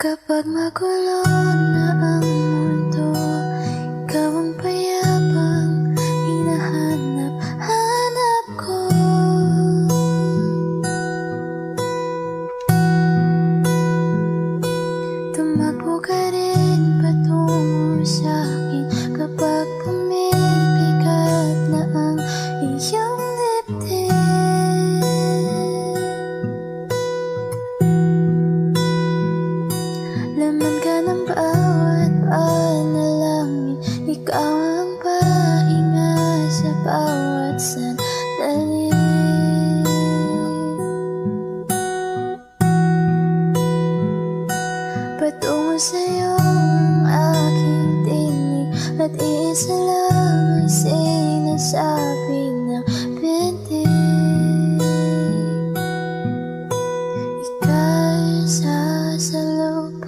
Kapag magulo na ang mundo, ikaw ang payapang hinahanap-hanap ko. Tumakbo ka rin patungo sa'kin kapag pumibigat na ang iyong dibdib. Laman ka ng bawat panalangin, ikaw ang pahinga sa bawat sandali. Patungo sa'yo ang aking tinig, at isa lang ang sinasabi ng bintig. Ika'y sasalubong.